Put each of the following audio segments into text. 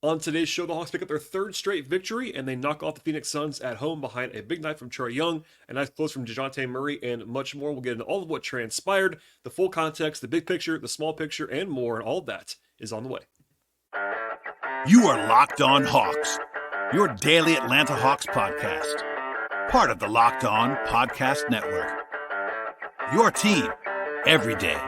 On today's show, the Hawks pick up their third straight victory, and they knock off the Phoenix Suns at home behind a big night from Trae Young, a nice close from Dejounte Murray, and much more. We'll get into all of what transpired, the full context, the big picture, the small picture, and more, and all of that is on the way. You are Locked On Hawks, your daily Atlanta Hawks podcast. Part of the Locked On Podcast Network. Your team every day.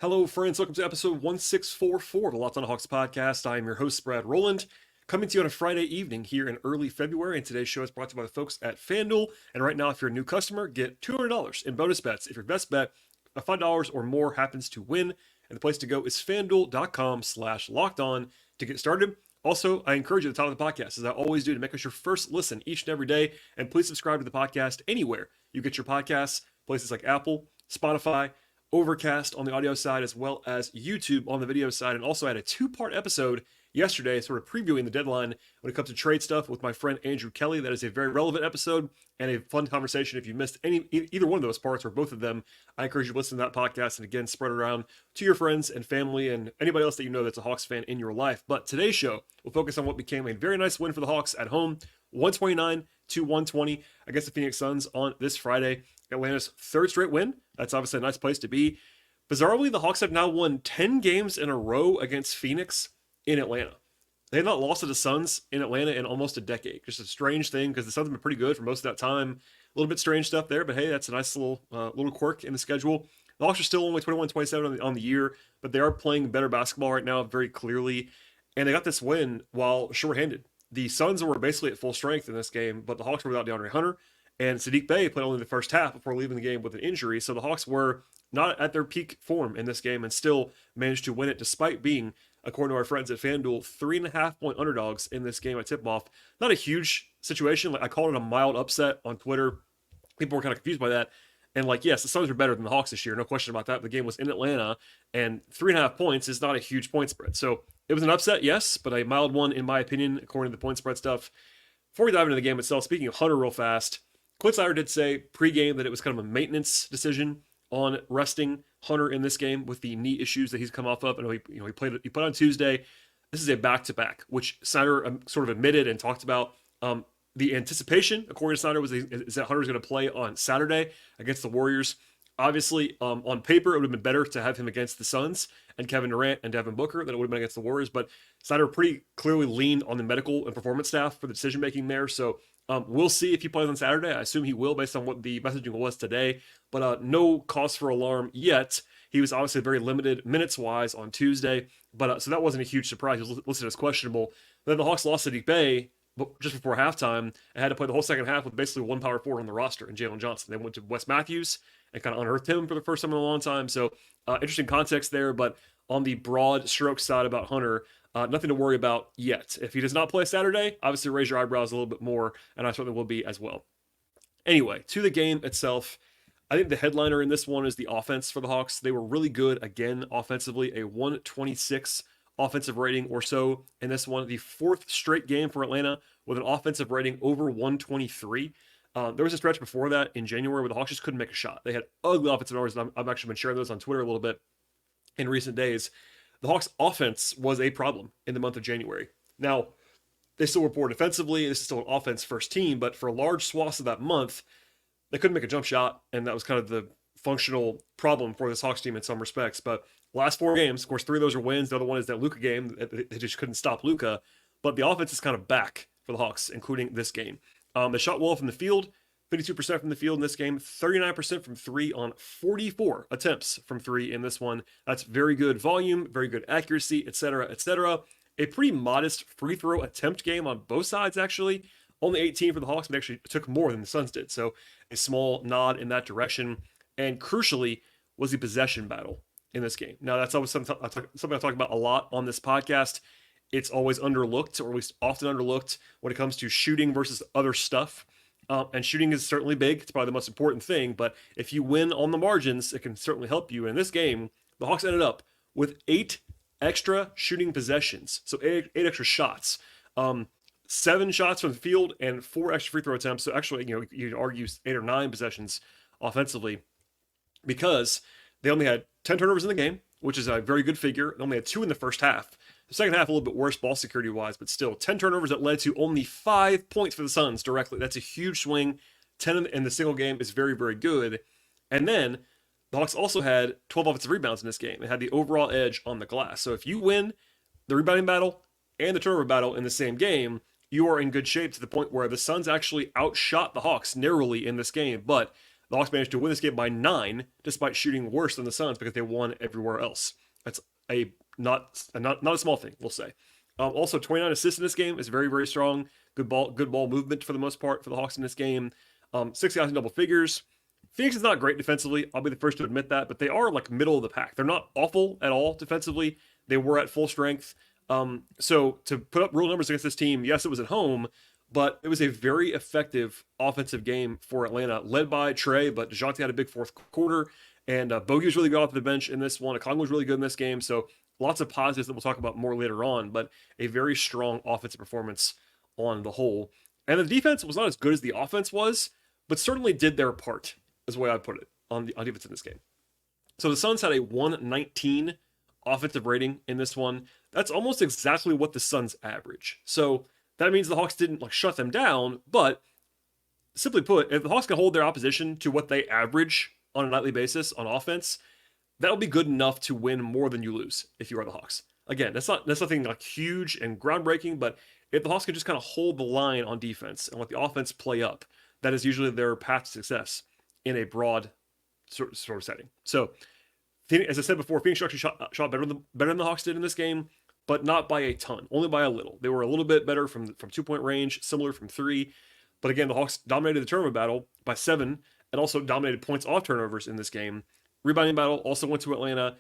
Hello, friends. Welcome to episode 1644 of the Locked On Hawks podcast. I am your host, Rowland, coming to you on a Friday evening here in early February. And today's show is brought to you by the folks at FanDuel. And right now, if you're a new customer, get $200 in bonus bets if your best bet of $5 or more happens to win. And the place to go is FanDuel.com/lockedon to get started. Also, I encourage you at the top of the podcast, as I always do, to make us your first listen each and every day. And please subscribe to the podcast anywhere you get your podcasts, places like Apple, Spotify, Overcast on the audio side, as well as YouTube on the video side. And also I had a two-part episode yesterday sort of previewing the deadline when it comes to trade stuff with my friend Andrew Kelly. That is a very relevant episode and a fun conversation. If you missed either one of those parts or both of them, I encourage you to listen to that podcast and again spread it around to your friends and family and anybody else that you know that's a Hawks fan in your life. But today's show will focus on what became a very nice win for the Hawks at home, 129-120 against the Phoenix Suns on this Friday. Atlanta's third straight win. That's obviously a nice place to be. Bizarrely, the Hawks have now won 10 games in a row against Phoenix in Atlanta. They have not lost to the Suns in Atlanta in almost a decade. Just a strange thing because the Suns have been pretty good for most of that time. A little bit strange stuff there, but hey, that's a nice little quirk in the schedule. The Hawks are still only 21-27 on the year, but they are playing better basketball right now very clearly. And they got this win while shorthanded. The Suns were basically at full strength in this game, but the Hawks were without DeAndre Hunter. And Saddiq Bey played only the first half before leaving the game with an injury. So the Hawks were not at their peak form in this game and still managed to win it despite being, according to our friends at FanDuel, 3.5-point underdogs in this game at tip-off. Not a huge situation. Like I called it a mild upset on Twitter. People were kind of confused by that. And yes, the Suns are better than the Hawks this year. No question about that. The game was in Atlanta, and 3.5 points is not a huge point spread. So it was an upset, yes, but a mild one in my opinion, according to the point spread stuff. Before we dive into the game itself, speaking of Hunter real fast, Clint Snyder did say pregame that it was kind of a maintenance decision on resting Hunter in this game with the knee issues that he's come off of. And he played on Tuesday. This is a back-to-back, which Snyder sort of admitted and talked about. The anticipation, according to Snyder, is that Hunter's going to play on Saturday against the Warriors. Obviously, on paper, it would have been better to have him against the Suns and Kevin Durant and Devin Booker than it would have been against the Warriors. But Snyder pretty clearly leaned on the medical and performance staff for the decision-making there. So we'll see if he plays on Saturday. I assume he will based on what the messaging was today. But no cause for alarm yet. He was obviously very limited minutes-wise on Tuesday. But so that wasn't a huge surprise. He was listed as questionable. Then the Hawks lost Saddiq Bey just before halftime and had to play the whole second half with basically one power forward on the roster in Jalen Johnson. They went to Wes Matthews and kind of unearthed him for the first time in a long time. So interesting context there, but on the broad stroke side about Hunter, nothing to worry about yet. If he does not play Saturday, obviously raise your eyebrows a little bit more, and I certainly will be as well. Anyway, to the game itself, I think the headliner in this one is the offense for the Hawks. They were really good again offensively, a 126 offensive rating or so in this one. The fourth straight game for Atlanta with an offensive rating over 123. There was a stretch before that in January where the Hawks just couldn't make a shot. They had ugly offensive numbers, and I've actually been sharing those on Twitter a little bit in recent days. The Hawks' offense was a problem in the month of January. Now, they still were poor defensively. This is still an offense-first team, but for large swaths of that month, they couldn't make a jump shot, and that was kind of the functional problem for this Hawks team in some respects. But last four games, of course, 3 of those are wins. The other one is that Luka game. They just couldn't stop Luka. But the offense is kind of back for the Hawks, including this game. They shot well from the field, 52% from the field in this game, 39% from 3 on 44 attempts from 3 in this one. That's very good volume, very good accuracy, etc., etc. A pretty modest free throw attempt game on both sides, actually. Only 18 for the Hawks, but actually took more than the Suns did. So a small nod in that direction. And crucially, was the possession battle in this game. Now, that's always something I talk about a lot on this podcast. It's always underlooked, or at least often underlooked, when it comes to shooting versus other stuff. And shooting is certainly big. It's probably the most important thing. But if you win on the margins, it can certainly help you. In this game, the Hawks ended up with 8 extra shooting possessions. So 8 extra shots. 7 shots from the field and 4 extra free throw attempts. So actually, you'd argue 8 or 9 possessions offensively, because they only had 10 turnovers in the game, which is a very good figure. They only had 2 in the first half. The second half, a little bit worse ball security wise, but still 10 turnovers that led to only 5 points for the Suns directly. That's a huge swing. 10 in the single game is very, very good. And then the Hawks also had 12 offensive rebounds in this game. It had the overall edge on the glass. So if you win the rebounding battle and the turnover battle in the same game, you are in good shape, to the point where the Suns actually outshot the Hawks narrowly in this game. But the Hawks managed to win this game by 9, despite shooting worse than the Suns, because they won everywhere else. That's not a small thing, we'll say. Also, 29 assists in this game is very, very strong. Good ball movement for the most part for the Hawks in this game. 6 guys in double figures. Phoenix is not great defensively. I'll be the first to admit that, but they are like middle of the pack. They're not awful at all defensively. They were at full strength. So to put up real numbers against this team, yes, it was at home, but it was a very effective offensive game for Atlanta, led by Trae, but Dejounte had a big fourth quarter, and Bogey was really good off the bench in this one. Okongwu was really good in this game, so lots of positives that we'll talk about more later on, but a very strong offensive performance on the whole. And the defense was not as good as the offense was, but certainly did their part, is the way I'd put it, on defense in this game. So the Suns had a 119 offensive rating in this one. That's almost exactly what the Suns average. So that means the Hawks didn't shut them down, but simply put, if the Hawks can hold their opposition to what they average on a nightly basis on offense, that'll be good enough to win more than you lose if you are the Hawks. Again, that's nothing huge and groundbreaking, but if the Hawks can just kind of hold the line on defense and let the offense play up, that is usually their path to success in a broad sort of setting. So, as I said before, Phoenix actually shot better than the Hawks did in this game, but not by a ton, only by a little. They were a little bit better from 2-point range, similar from 3. But again, the Hawks dominated the turnover battle by 7, and also dominated points off turnovers in this game. Rebounding battle also went to Atlanta.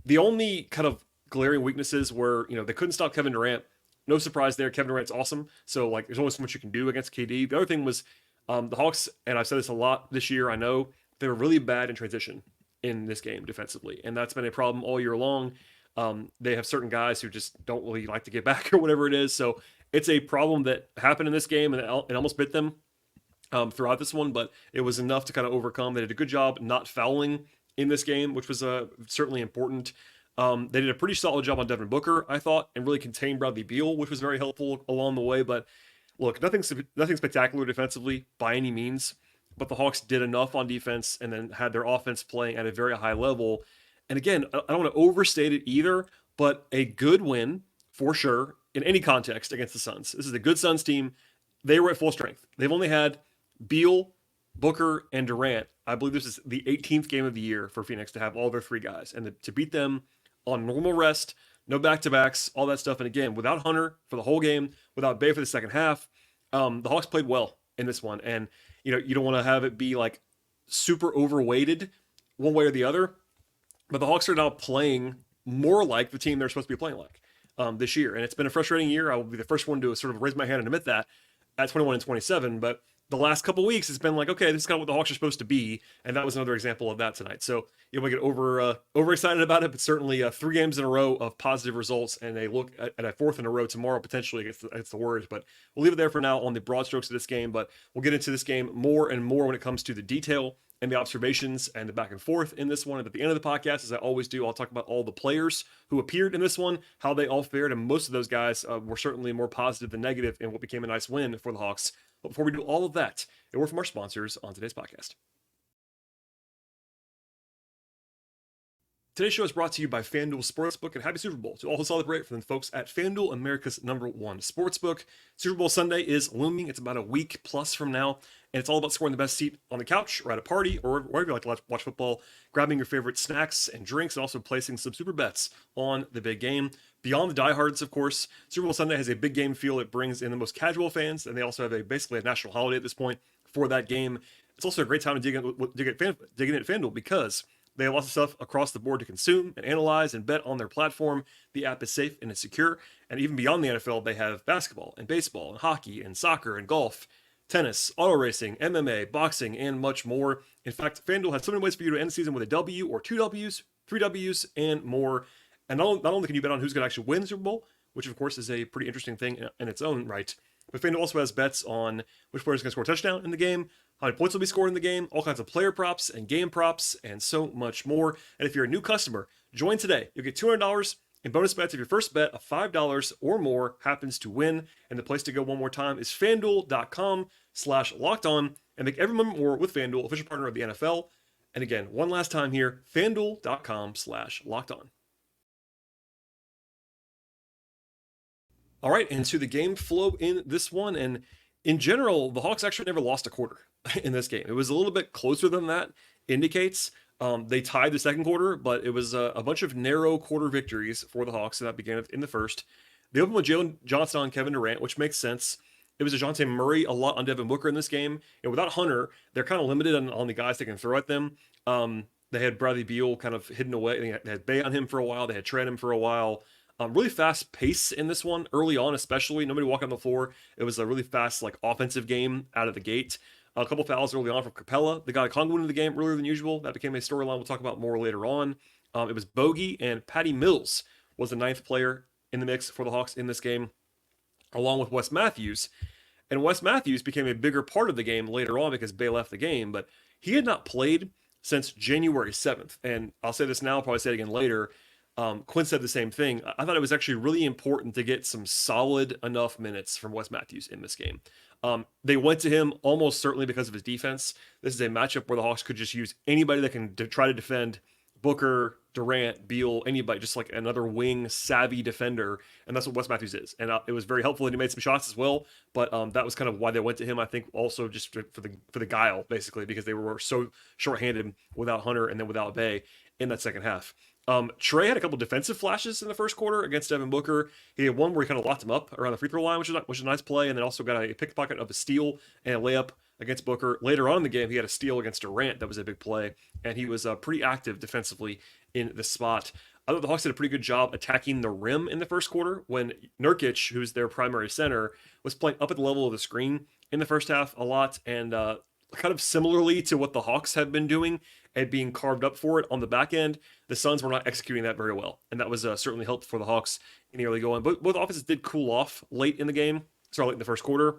The only kind of glaring weaknesses were, they couldn't stop Kevin Durant. No surprise there. Kevin Durant's awesome. So, there's only so much you can do against KD. The other thing was the Hawks, and I've said this a lot this year, I know, they were really bad in transition in this game defensively. And that's been a problem all year long. They have certain guys who just don't really like to get back or whatever it is. So it's a problem that happened in this game, and it almost bit them throughout this one, but it was enough to kind of overcome. They did a good job not fouling in this game, which was certainly important. They did a pretty solid job on Devin Booker, I thought, and really contained Bradley Beal, which was very helpful along the way. But look, nothing spectacular defensively by any means, but the Hawks did enough on defense and then had their offense playing at a very high level. And again, I don't want to overstate it either, but a good win for sure in any context against the Suns. This is a good Suns team. They were at full strength. They've only had Beal, Booker, and Durant. I believe this is the 18th game of the year for Phoenix to have all their 3 guys, and to beat them on normal rest, no back-to-backs, all that stuff. And again, without Hunter for the whole game, without Bey for the second half, the Hawks played well in this one. And you don't want to have it be super overweighted one way or the other, but the Hawks are now playing more like the team they're supposed to be playing like this year. And it's been a frustrating year. I will be the first one to sort of raise my hand and admit that at 21-27, but the last couple weeks, it's been okay, this is kind of what the Hawks are supposed to be, and that was another example of that tonight. So you don't get overexcited about it, but certainly 3 games in a row of positive results, and a look at a 4th in a row tomorrow potentially against the Warriors. But we'll leave it there for now on the broad strokes of this game, but we'll get into this game more and more when it comes to the detail and the observations and the back and forth in this one. And at the end of the podcast, as I always do, I'll talk about all the players who appeared in this one, how they all fared, and most of those guys were certainly more positive than negative in what became a nice win for the Hawks. But before we do all of that, a word from our sponsors on today's podcast. Today's show is brought to you by FanDuel Sportsbook, and happy Super Bowl to all who celebrate from the folks at FanDuel, America's #1 sportsbook. Super Bowl Sunday is looming. It's about a week plus from now, and it's all about scoring the best seat on the couch or at a party or wherever you like to watch football, grabbing your favorite snacks and drinks, and also placing some super bets on the big game. Beyond the diehards, of course, Super Bowl Sunday has a big game feel. It brings in the most casual fans, and they also have basically a national holiday at this point for that game. It's also a great time to dig in at FanDuel because they have lots of stuff across the board to consume and analyze and bet on their platform. The app is safe and it's secure. And even beyond the NFL, they have basketball and baseball and hockey and soccer and golf, tennis, auto racing, MMA, boxing, and much more. In fact, FanDuel has so many ways for you to end the season with a W or 2 Ws, 3 Ws, and more. And not only can you bet on who's going to actually win the Super Bowl, which of course is a pretty interesting thing in its own right, But FanDuel also has bets on which player is going to score a touchdown in the game, how many points will be scored in the game, all kinds of player props and game props, and so much more. And if you're a new customer, join today. You'll get $200 in bonus bets if your first bet of $5 or more happens to win. And the place to go one more time is FanDuel.com/lockedon, and make every moment more with FanDuel, official partner of the NFL. And again, one last time here, FanDuel.com/lockedon. All right, and to the game flow in this one. And in general, the Hawks actually never lost a quarter in this game. It was a little bit closer than that indicates. They tied the second quarter, but it was a bunch of narrow quarter victories for the Hawks, and that began in the first. They opened with Jalen Johnson on Kevin Durant, which makes sense. It was Dejounte Murray a lot on Devin Booker in this game. And without Hunter, they're kind of limited on the guys they can throw at them. They had Bradley Beal kind of hidden away. They had Bey on him for a while. They had Trae on him for a while. Really fast pace in this one, early on especially. Nobody walking on the floor. It was a really fast, like, offensive game out of the gate. A couple fouls early on from Capella. They got a Congo into the game earlier than usual. That became a storyline we'll talk about more later on. It was Bogey, and Patty Mills was the ninth player in the mix for the Hawks in this game, along with Wes Matthews. And Wes Matthews became a bigger part of the game later on because Bey left the game, but he had not played since January 7th. And I'll say this now, I'll probably say it again later. Quinn said the same thing. I thought it was actually really important to get some solid enough minutes from Wes Matthews in this game. They went to him almost certainly because of his defense. This is a matchup where the Hawks could just use anybody that can try to defend Booker, Durant, Beal, anybody, just like another wing savvy defender. And that's what Wes Matthews is. And it was very helpful that he made some shots as well. But that was kind of why they went to him. I think also just for the guile, basically, because they were so shorthanded without Hunter and then without Bey in that second half. Trae had a couple defensive flashes in the first quarter against Devin Booker. He had one where he kind of locked him up around the free throw line, which was a nice play, and then also got a pickpocket of a steal and a layup against Booker. Later on in the game, he had a steal against Durant. That was a big play, and he was pretty active defensively in the spot. I thought the Hawks did a pretty good job attacking the rim in the first quarter when Nurkic, who's their primary center, was playing up at the level of the screen in the first half a lot, and kind of similarly to what the Hawks have been doing and being carved up for it on the back end, the Suns were not executing that very well. And that was certainly helpful for the Hawks in the early going. But both offenses did cool off late in the game. Late in the first quarter.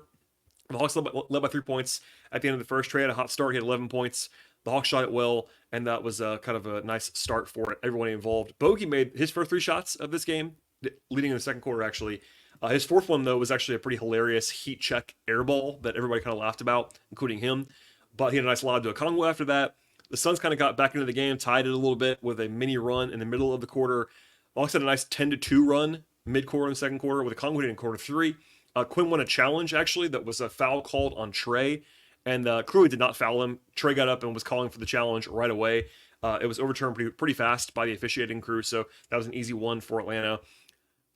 The Hawks led by 3 points at the end of the first. Trae had a hot start. He had 11 points. The Hawks shot it well, and that was kind of a nice start for everyone involved. Bogey made his first 3 shots of this game, leading in the second quarter, actually. His fourth one, though, was actually a pretty hilarious heat check air ball that everybody kind of laughed about, including him. But he had a nice lob to a Congo after that. The Suns kind of got back into the game, tied it a little bit with a mini run in the middle of the quarter. Hawks had a nice 10-2 run mid-quarter and second quarter with a Congo in quarter 3. Quinn won a challenge, actually, that was a foul called on Trae, and clearly did not foul him. Trae got up and was calling for the challenge right away. It was overturned pretty fast by the officiating crew, so that was an easy one for Atlanta.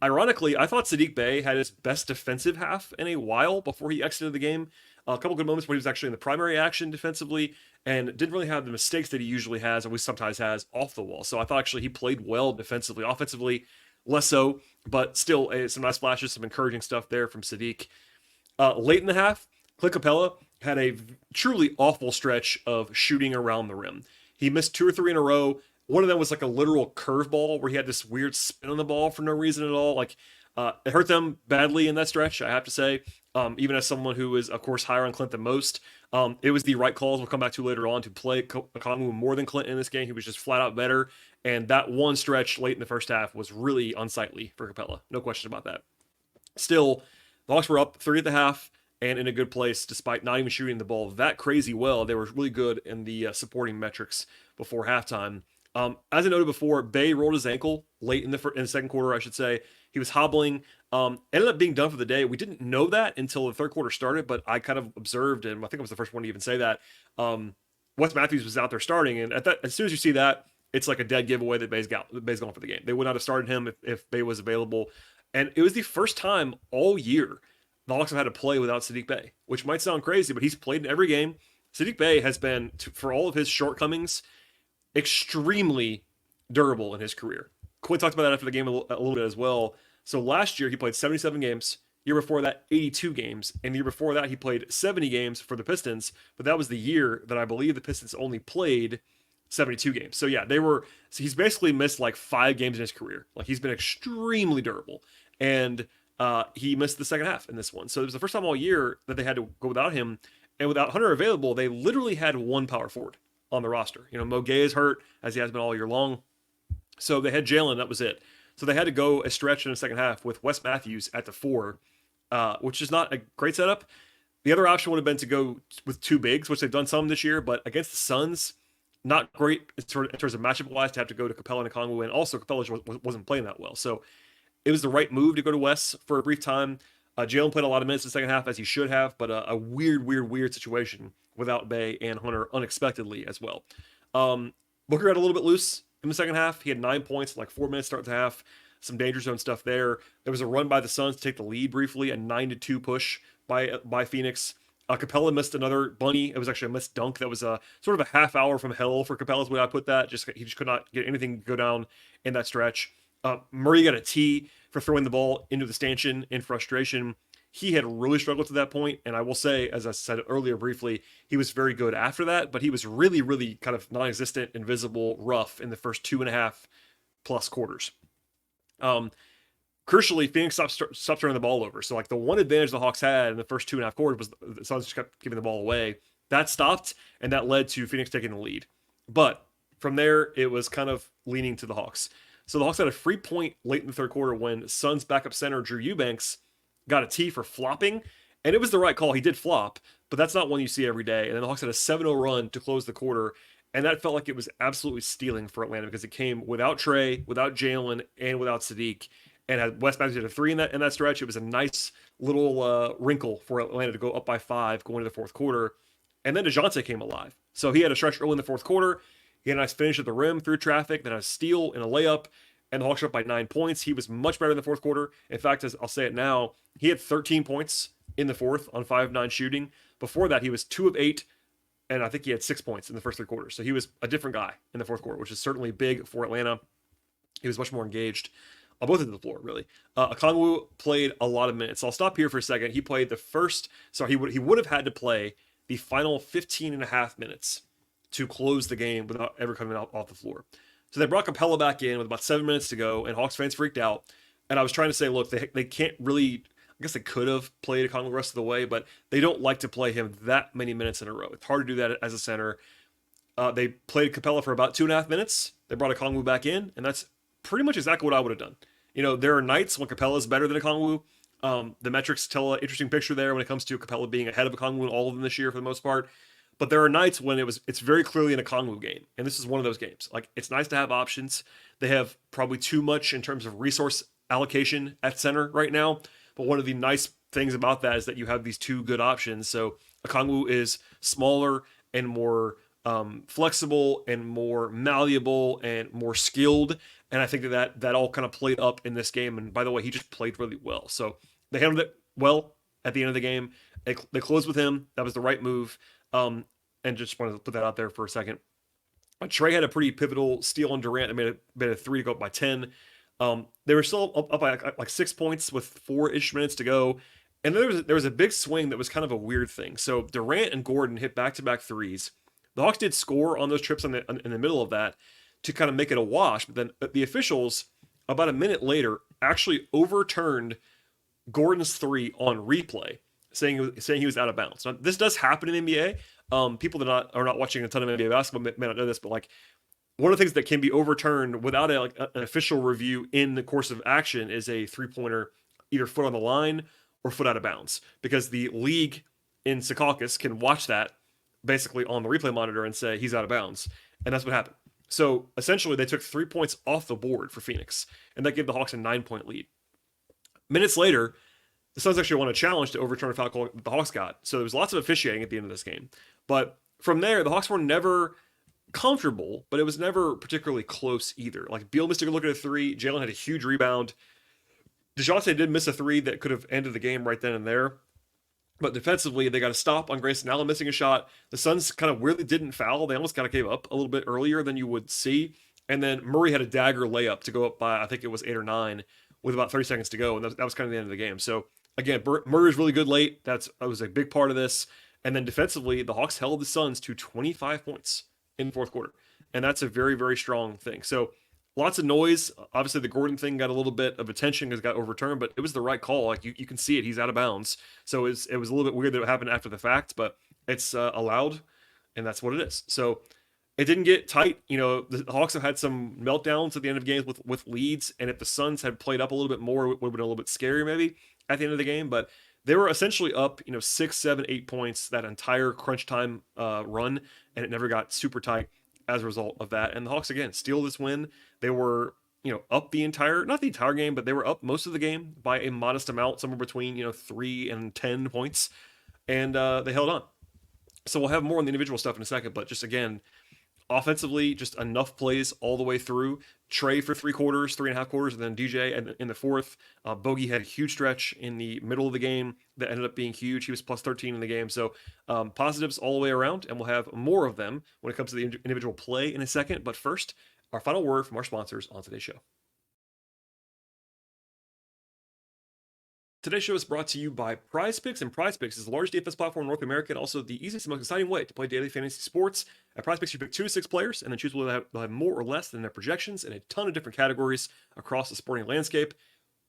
Ironically, I thought Saddiq Bey had his best defensive half in a while before he exited the game. A couple good moments where he was actually in the primary action defensively and didn't really have the mistakes that he usually has, or at least sometimes has, off the wall. So I thought actually he played well defensively. Offensively, less so, but still some nice flashes, some encouraging stuff there from Saddiq. Late in the half, Clint Capella had a truly awful stretch of shooting around the rim. He missed 2 or 3 in a row. One of them was like a literal curveball where he had this weird spin on the ball for no reason at all. Like, it hurt them badly in that stretch, I have to say. Even as someone who is, of course, higher on Clint than most, it was the right calls we'll come back to later on to play Okongwu more than Clint in this game. He was just flat out better. And that one stretch late in the first half was really unsightly for Capella. No question about that. Still, the Hawks were up 30 at the half and in a good place despite not even shooting the ball that crazy well. They were really good in the supporting metrics before halftime. As I noted before, Bey rolled his ankle late in the second quarter, I should say. He was hobbling, ended up being done for the day. We didn't know that until the third quarter started, but I kind of observed, and I think I was the first one to even say that, Wes Matthews was out there starting, and as soon as you see that, it's like a dead giveaway that Bey's gone for the game. They would not have started him if Bey was available, and it was the first time all year the Hawks have had to play without Saddiq Bey, which might sound crazy, but he's played in every game. Saddiq Bey has been, for all of his shortcomings, extremely durable in his career. Quinn talked about that after the game a little bit as well. So last year he played 77 games. Year before that, 82 games. And the year before that, he played 70 games for the Pistons. But that was the year that I believe the Pistons only played 72 games. So yeah, he's basically missed like 5 games in his career. Like, he's been extremely durable. And he missed the second half in this one. So it was the first time all year that they had to go without him. And without Hunter available, they literally had one power forward on the roster. Mo Gay is hurt, as he has been all year long. So they had Jalen, that was it. So they had to go a stretch in the second half with Wes Matthews at the 4, which is not a great setup. The other option would have been to go with 2 bigs, which they've done some this year, but against the Suns, not great in terms of matchup-wise to have to go to Capella and Okongwu, and also Capella wasn't playing that well. So it was the right move to go to Wes for a brief time. Jalen played a lot of minutes in the second half, as he should have, but a weird situation without Bey and Hunter unexpectedly as well. Booker got a little bit loose in the second half. He had 9 points, like 4 minutes start to half. Some danger zone stuff there. There was a run by the Suns to take the lead briefly, a 9-2 push by Phoenix. Capella missed another bunny. It was actually a missed dunk. That was a sort of a half hour from hell for Capella's way I put that. He just could not get anything to go down in that stretch. Murray got a tee for throwing the ball into the stanchion in frustration. He had really struggled to that point, and I will say, as I said earlier briefly, he was very good after that, but he was really kind of non-existent, invisible, rough in the first 2.5+ quarters. Crucially, Phoenix stopped turning the ball over. So, like, the one advantage the Hawks had in the first 2.5 quarters was the Suns just kept giving the ball away. That stopped, and that led to Phoenix taking the lead. But from there, it was kind of leaning to the Hawks. So the Hawks had a free point late in the third quarter when Suns backup center Drew Eubanks got a tee for flopping, and it was the right call. He did flop, but that's not one you see every day. And then the Hawks had a 7-0 run to close the quarter, and that felt like it was absolutely stealing for Atlanta because it came without Trae, without Jalen, and without Saddiq. And had Wes Matthews had a 3 in that stretch. It was a nice little wrinkle for Atlanta to go up by 5 going into the fourth quarter. And then Dejounte came alive. So he had a stretch early in the fourth quarter. He had a nice finish at the rim through traffic, then a steal and a layup, and the Hawks were up by 9 points. He was much better in the fourth quarter. In fact, as I'll say it now, he had 13 points in the fourth on 5-9 shooting. Before that, he was 2 of 8, and I think he had 6 points in the first 3 quarters. So he was a different guy in the fourth quarter, which is certainly big for Atlanta. He was much more engaged on both ends of the floor, really. Okongwu played a lot of minutes. So I'll stop here for a second. He played the first, so he would have had to play the final 15.5 minutes to close the game without ever coming off the floor. So they brought Capella back in with about 7 minutes to go, and Hawks fans freaked out. And I was trying to say, look, they can't really, I guess they could have played Okongwu the rest of the way, but they don't like to play him that many minutes in a row. It's hard to do that as a center. They played Capella for about 2.5 minutes. They brought Okongwu back in, and that's pretty much exactly what I would have done. There are nights when Capella is better than Okongwu. The metrics tell an interesting picture there when it comes to Capella being ahead of Okongwu in all of them this year for the most part. But there are nights when it's very clearly an Okongwu game, and this is one of those games. Like, it's nice to have options. They have probably too much in terms of resource allocation at center right now, but one of the nice things about that is that you have these 2 good options. So Okongwu is smaller and more flexible and more malleable and more skilled, and I think that all kind of played up in this game. And by the way, he just played really well. So they handled it well at the end of the game. They closed with him. That was the right move. And just wanted to put that out there for a second. Trae had a pretty pivotal steal on Durant and made a 3 to go up by 10. They were still up by like 6 points with 4-ish minutes to go. And then there was a big swing that was kind of a weird thing. So Durant and Gordon hit back-to-back threes. The Hawks did score on those trips in the middle of that to kind of make it a wash. But then the officials, about a minute later, actually overturned Gordon's 3 on replay, saying he was out of bounds. Now, this does happen in the NBA. People that are not watching a ton of NBA basketball may not know this, but like, one of the things that can be overturned without an official review in the course of action is a 3-pointer, either foot on the line or foot out of bounds, because the league in Secaucus can watch that basically on the replay monitor and say he's out of bounds, and that's what happened. So essentially, they took 3 points off the board for Phoenix, and that gave the Hawks a 9-point lead. Minutes later, the Suns actually won a challenge to overturn a foul call the Hawks got. So there was lots of officiating at the end of this game. But from there, the Hawks were never comfortable, but it was never particularly close either. Like, Beal missed a good look at a 3. Jalen had a huge rebound. Dejounte did miss a 3 that could have ended the game right then and there. But defensively, they got a stop on Grayson Allen missing a shot. The Suns kind of weirdly didn't foul. They almost kind of gave up a little bit earlier than you would see. And then Murray had a dagger layup to go up by, I think it was 8 or 9, with about 30 seconds to go. And that was kind of the end of the game. So again, Murray was really good late. That was a big part of this. And then defensively, the Hawks held the Suns to 25 points in the fourth quarter. And that's a very, very strong thing. So lots of noise. Obviously, the Gordon thing got a little bit of attention because it got overturned, but it was the right call. Like you can see it, he's out of bounds. So it was a little bit weird that it happened after the fact, but it's allowed, and that's what it is. So it didn't get tight. The Hawks have had some meltdowns at the end of games with leads, and if the Suns had played up a little bit more, it would have been a little bit scarier maybe at the end of the game. But they were essentially up, 6, 7, 8 points that entire crunch time run, and it never got super tight as a result of that. And the Hawks again steal this win. They were up not the entire game, but they were up most of the game by a modest amount, somewhere between 3 and 10 points, and they held on. So we'll have more on the individual stuff in a second, but just again, offensively, just enough plays all the way through. Trae for 3.5 quarters, and then DJ in the fourth. Bogey had a huge stretch in the middle of the game that ended up being huge. He was plus 13 in the game. So positives all the way around, and we'll have more of them when it comes to the individual play in a second. But first, our final word from our sponsors on today's show. Today's show is brought to you by PrizePicks, and PrizePicks is the largest DFS platform in North America and also the easiest and most exciting way to play daily fantasy sports. At PrizePicks, you pick 2 to 6 players and then choose whether they'll have more or less than their projections in a ton of different categories across the sporting landscape.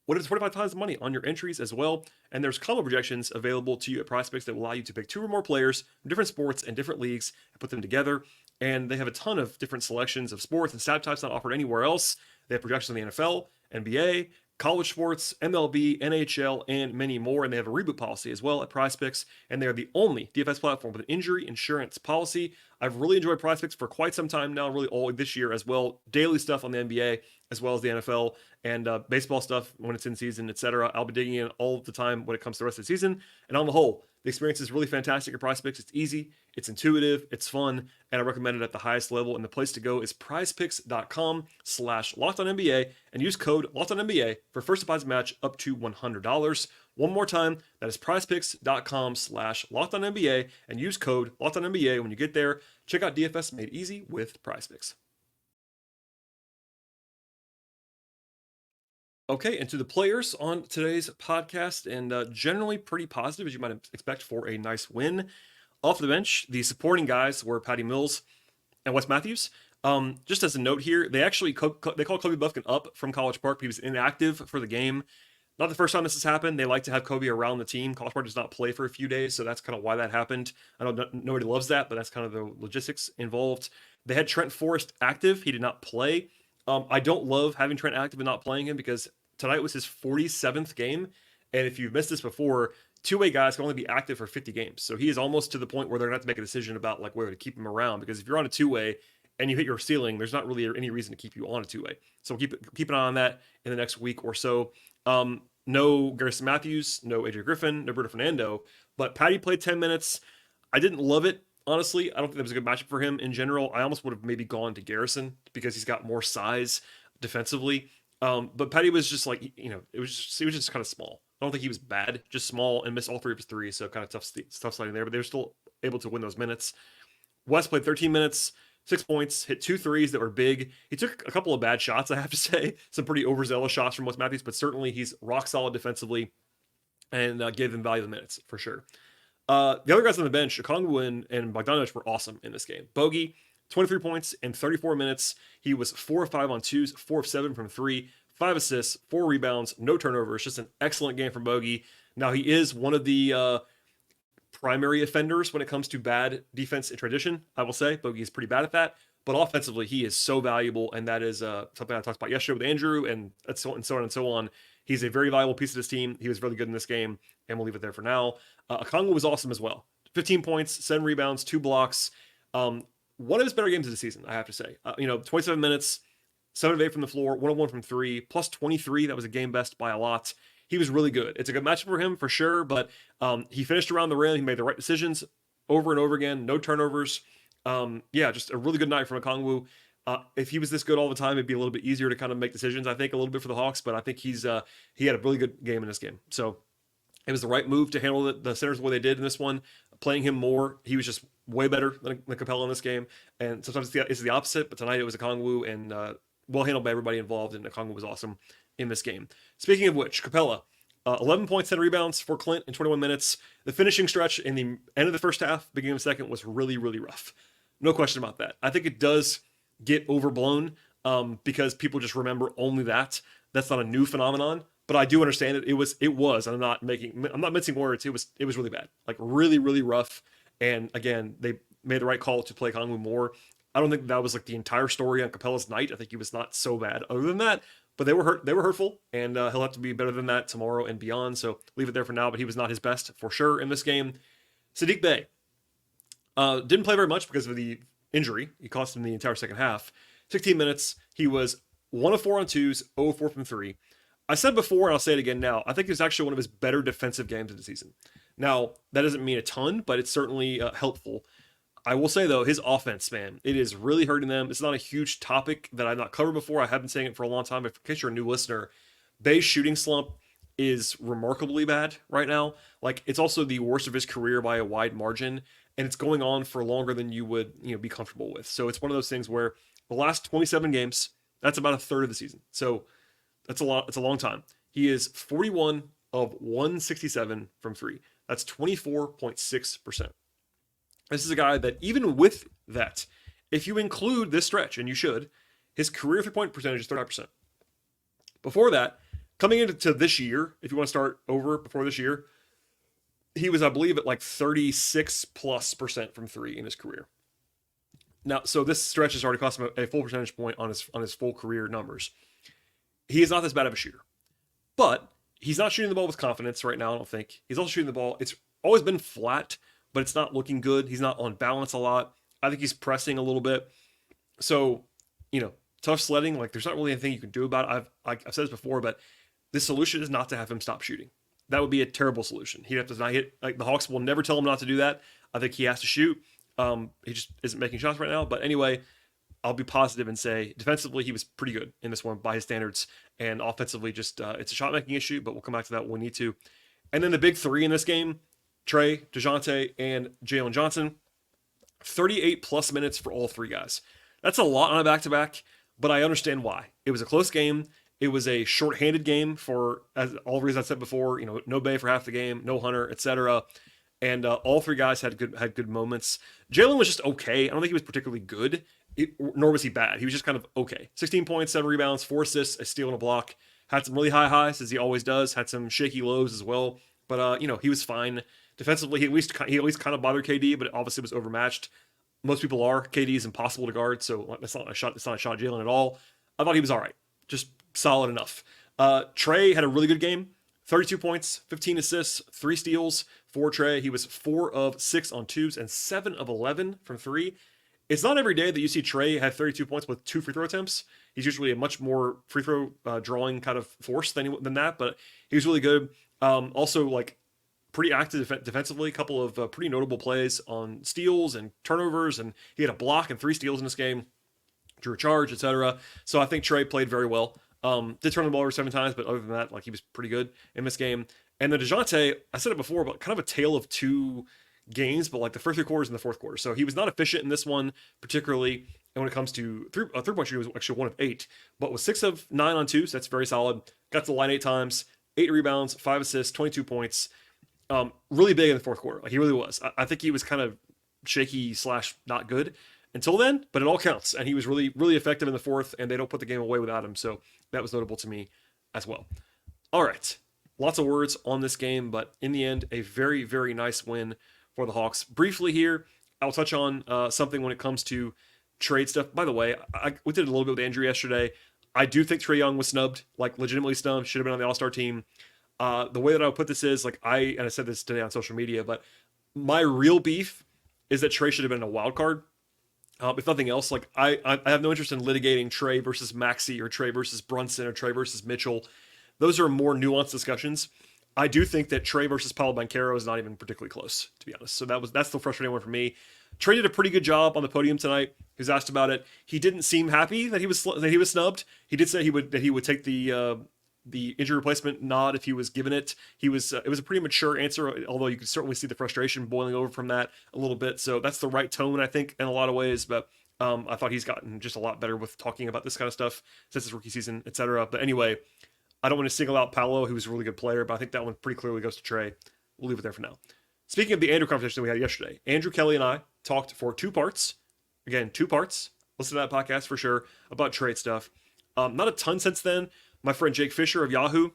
What is 25 times the money on your entries as well? And there's combo projections available to you at PrizePicks that will allow you to pick 2 or more players from different sports and different leagues and put them together. And they have a ton of different selections of sports and stat types not offered anywhere else. They have projections on the NFL, NBA, college sports, MLB, NHL, and many more. And they have a reboot policy as well at PrizePicks. And they are the only DFS platform with an injury insurance policy. I've really enjoyed PrizePicks for quite some time now, really all this year as well. Daily stuff on the NBA as well as the NFL and baseball stuff when it's in season, etc. I'll be digging in all the time when it comes to the rest of the season. And on the whole, the experience is really fantastic at PrizePicks. It's easy, it's intuitive, it's fun, and I recommend it at the highest level. And the place to go is prizepicks.com/LockedOnNBA and use code LockedOnNBA for first deposit match up to $100. One more time, that is prizepicks.com/LockedOnNBA and use code LockedOnNBA when you get there. Check out DFS made easy with PrizePicks. Okay, and to the players on today's podcast, and generally pretty positive, as you might expect, for a nice win. Off the bench, the supporting guys were Patty Mills and Wes Matthews. Just as a note here, they called Kobe Bufkin up from College Park. He was inactive for the game. Not the first time this has happened. They like to have Kobe around the team. College Park does not play for a few days, so that's kind of why that happened. I know nobody loves that, but that's kind of the logistics involved. They had Trent Forrest active. He did not play. I don't love having Trent active and not playing him because tonight was his 47th game. And if you've missed this before, two-way guys can only be active for 50 games. So he is almost to the point where they're going to have to make a decision about like where to keep him around. Because if you're on a two-way and you hit your ceiling, there's not really any reason to keep you on a two-way. So keep an eye on that in the next week or so. No Garrison Matthews, no AJ Griffin, no Bruno Fernando. But Patty played 10 minutes. I didn't love it. Honestly, I don't think that was a good matchup for him in general. I almost would have maybe gone to Garrison because he's got more size defensively. But Patty was just like, he was just kind of small. I don't think he was bad, just small and missed all 3 of his threes. So kind of tough sliding there, but they were still able to win those minutes. West played 13 minutes, 6 points, hit 2 threes that were big. He took a couple of bad shots, I have to say, some pretty overzealous shots from Wes Matthews, but certainly he's rock solid defensively and gave them valuable minutes for sure. The other guys on the bench, Okongwu and Bogdanovic, were awesome in this game. Bogey, 23 points in 34 minutes. He was 4 of 5 on twos, 4 of 7 from 3, 5 assists, 4 rebounds, no turnovers. Just an excellent game from Bogey. Now, he is one of the primary offenders when it comes to bad defense in tradition, I will say. Bogey is pretty bad at that. But offensively, he is so valuable, and that is something I talked about yesterday with Andrew, and so on and so on. He's a very valuable piece of this team. He was really good in this game, and we'll leave it there for now. Okongwu was awesome as well. 15 points, 7 rebounds, 2 blocks. One of his better games of the season, I have to say. 27 minutes, 7 of 8 from the floor, 1 of 1 from 3, plus 23. That was a game best by a lot. He was really good. It's a good matchup for him for sure, but he finished around the rim. He made the right decisions over and over again. No turnovers. Just a really good night from Okongwu. If he was this good all the time, it'd be a little bit easier to kind of make decisions, I think, a little bit for the Hawks, but I think he had a really good game in this game. So it was the right move to handle the centers the way they did in this one. Playing him more, he was just way better than Capella in this game. And sometimes it's the opposite, but tonight it was Okongwu and well handled by everybody involved, and Okongwu was awesome in this game. Speaking of which, Capella, 11 points, 10 rebounds for Clint in 21 minutes. The finishing stretch in the end of the first half, beginning of the second, was really, really rough. No question about that. I think it does get overblown because people just remember only that. That's not a new phenomenon, but I do understand it. It was, and I'm not mincing words. It was really bad, like really, really rough. And again, they made the right call to play Kongwu more. I don't think that was like the entire story on Capella's night. I think he was not so bad other than that, but they were hurt. They were hurtful, and he'll have to be better than that tomorrow and beyond. So leave it there for now. But he was not his best for sure in this game. Saddiq Bey didn't play very much because of the injury. He cost him the entire second half. 16 minutes. He was 1 of 4 on twos, 0 of 4 from 3. I said before, and I'll say it again now, I think it was actually one of his better defensive games of the season. Now, that doesn't mean a ton, but it's certainly helpful. I will say, though, his offense, man, it is really hurting them. It's not a huge topic that I've not covered before. I have been saying it for a long time. But in case you're a new listener, Bay's shooting slump is remarkably bad right now. Like, it's also the worst of his career by a wide margin, and it's going on for longer than you would, be comfortable with. So it's one of those things where the last 27 games, that's about a third of the season. So that's a lot. It's a long time. He is 41 of 167 from 3. That's 24.6%. This is a guy that even with that, if you include this stretch, and you should, his career 3-point percentage is 39%. Before that, coming into this year, if you want to start over before this year, he was, I believe, at like 36+% from 3 in his career. Now, so this stretch has already cost him a full percentage point on his full career numbers. He is not this bad of a shooter, but he's not shooting the ball with confidence right now. I don't think he's also shooting the ball. It's always been flat, but it's not looking good. He's not on balance a lot. I think he's pressing a little bit. So, tough sledding. Like, there's not really anything you can do about it. I've said this before, but the solution is not to have him stop shooting. That would be a terrible solution. He'd have to not hit. Like, the Hawks will never tell him not to do that. I think he has to shoot. He just isn't making shots right now. But anyway, I'll be positive and say defensively he was pretty good in this one by his standards, and offensively just it's a shot making issue. But we'll come back to that when we need to. And then the big three in this game: Trae, Dejounte, and Jalen Johnson. 38+ minutes for all three guys. That's a lot on a back-to-back, but I understand why. It was a close game. It was a short-handed game for, as all the reasons I said before, no Bey for half the game, no Hunter, etc. And all three guys had good moments. Jalen was just okay. I don't think he was particularly good, nor was he bad. He was just kind of okay. 16 points, 7 rebounds, 4 assists, a steal and a block. Had some really high highs, as he always does. Had some shaky lows as well. But he was fine. Defensively, he at least kind of bothered KD, but obviously was overmatched. Most people are. KD is impossible to guard, so it's not a shot at Jalen at all. I thought he was all right. Just solid enough. Trae had a really good game. 32 points, 15 assists, 3 steals for Trae. He was 4 of 6 on twos and 7 of 11 from 3. It's not every day that you see Trae have 32 points with 2 free throw attempts. He's usually a much more free throw drawing kind of force than that, but he was really good. Also, like, pretty active defensively. A couple of pretty notable plays on steals and turnovers, and he had a block and 3 steals in this game. Drew a charge, etc. So I think Trae played very well. Did turn the ball over 7 times, but other than that, like, he was pretty good in this game. And then Dejounte, I said it before, but kind of a tale of 2 games, but like the first 3 quarters and the fourth quarter. So he was not efficient in this one, particularly. And when it comes to three-point shooting, he was actually 1 of 8, but with 6 of 9 on twos, that's very solid. Got to the line 8 times, 8 rebounds, 5 assists, 22 points. Really big in the fourth quarter. Like, he really was. I think he was kind of shaky / not good until then, but it all counts. And he was really, really effective in the fourth, and they don't put the game away without him. So that was notable to me as well. All right. Lots of words on this game, but in the end, a very, very nice win for the Hawks. Briefly here, I'll touch on something when it comes to trade stuff. By the way, we did a little bit with Andrew yesterday. I do think Trae Young was snubbed, like legitimately snubbed, should have been on the All-Star team. The way that I would put this is, like, and I said this today on social media, but my real beef is that Trae should have been a wild card. If nothing else, like, I have no interest in litigating Trae versus Maxey or Trae versus Brunson or Trae versus Mitchell. Those are more nuanced discussions. I do think that Trae versus Paolo Banchero is not even particularly close, to be honest. So that's the frustrating one for me. Trae did a pretty good job on the podium tonight. He was asked about it. He didn't seem happy that he was snubbed. He did say he would take the injury replacement nod if he was given it. It was a pretty mature answer, although you could certainly see the frustration boiling over from that a little bit. So that's the right tone, I think, in a lot of ways. But I thought he's gotten just a lot better with talking about this kind of stuff since his rookie season, etc. But anyway, I don't want to single out Paolo, who was a really good player, but I think that one pretty clearly goes to Trae. We'll leave it there for now. Speaking of the Andrew conversation that we had yesterday, Andrew Kelly and I talked for 2 parts. Again, 2 parts. listen to that podcast for sure about trade stuff. Not a ton since then. My friend Jake Fisher of Yahoo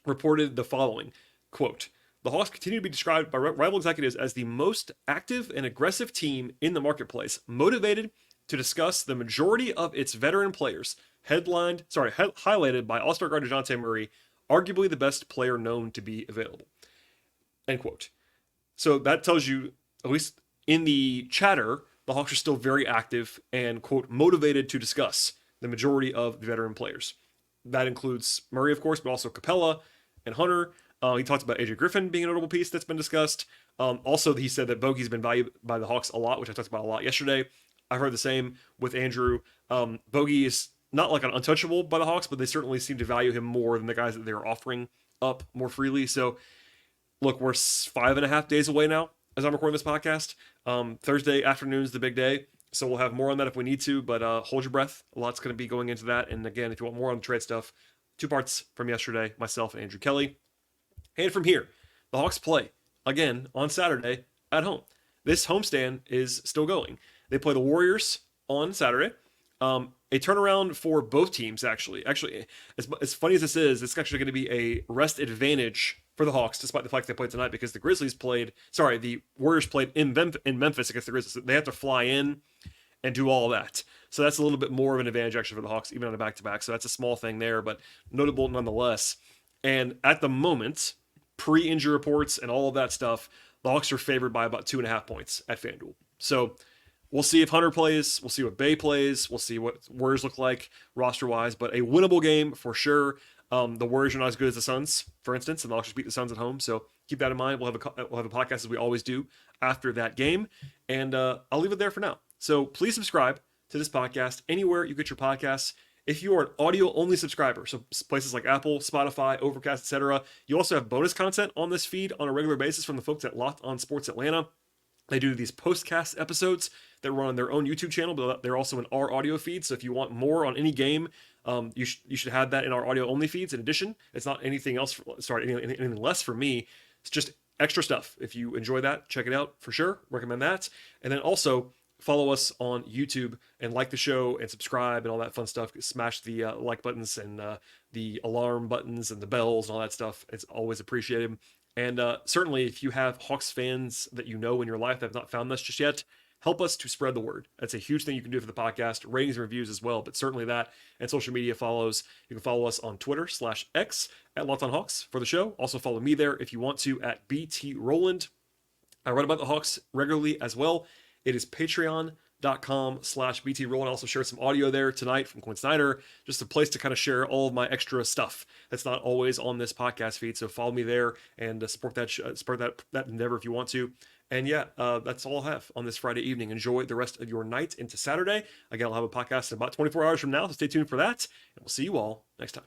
reported the following, quote, "The Hawks continue to be described by rival executives as the most active and aggressive team in the marketplace, motivated to discuss the majority of its veteran players, highlighted by All-Star guard Dejounte Murray, arguably the best player known to be available." End quote. So that tells you, at least in the chatter, the Hawks are still very active and, quote, motivated to discuss the majority of the veteran players. That includes Murray, of course, but also Capella and Hunter. He talked about AJ Griffin being a notable piece that's been discussed. Also, he said that Bogey's been valued by the Hawks a lot, which I talked about a lot yesterday. I've heard the same with Andrew. Bogey is not like an untouchable by the Hawks, but they certainly seem to value him more than the guys that they're offering up more freely. So, look, we're 5.5 days away now as I'm recording this podcast. Thursday afternoon's the big day, so we'll have more on that if we need to, but hold your breath. A lot's going to be going into that. And again, if you want more on the trade stuff, 2 parts from yesterday, myself and Andrew Kelly. And from here, the Hawks play again on Saturday at home. This homestand is still going. They play the Warriors on Saturday. A turnaround for both teams, actually. Actually, as funny as this is, it's actually going to be a rest advantage for the Hawks, despite the fact they played tonight, because the Warriors played in Memphis against the Grizzlies. They have to fly in and do all that. So that's a little bit more of an advantage, actually, for the Hawks, even on a back-to-back. So that's a small thing there, but notable nonetheless. And at the moment, pre-injury reports and all of that stuff, the Hawks are favored by about 2.5 points at FanDuel. So we'll see if Hunter plays. We'll see what Bey plays. We'll see what Warriors look like roster-wise. But a winnable game for sure. The Warriors are not as good as the Suns, for instance, and the Hawks just beat the Suns at home. So keep that in mind. We'll have a podcast as we always do after that game. And I'll leave it there for now. So please subscribe to this podcast anywhere you get your podcasts. If you are an audio-only subscriber, so places like Apple, Spotify, Overcast, etc., you also have bonus content on this feed on a regular basis from the folks at Locked On Sports Atlanta. They do these postcast episodes that run on their own YouTube channel, but they're also in our audio feed. So if you want more on any game, you should have that in our audio-only feeds. In addition, it's not anything else. Anything less for me. It's just extra stuff. If you enjoy that, check it out for sure. Recommend that. And then also follow us on YouTube and like the show and subscribe and all that fun stuff. Smash the like buttons and the alarm buttons and the bells and all that stuff. It's always appreciated. And certainly, if you have Hawks fans that you know in your life that have not found us just yet, help us to spread the word. That's a huge thing you can do for the podcast. Ratings and reviews as well, but certainly that and social media follows. You can follow us on Twitter /X at Locked On Hawks for the show. Also follow me there if you want to at BT Rowland. I write about the Hawks regularly as well. It is patreon.com/BT Rowland. I also shared some audio there tonight from Quinn Snyder, just a place to kind of share all of my extra stuff that's not always on this podcast feed. So follow me there and support that endeavor if you want to. And yeah, that's all I have on this Friday evening. Enjoy the rest of your night into Saturday. Again, I'll have a podcast in about 24 hours from now, so stay tuned for that. And we'll see you all next time.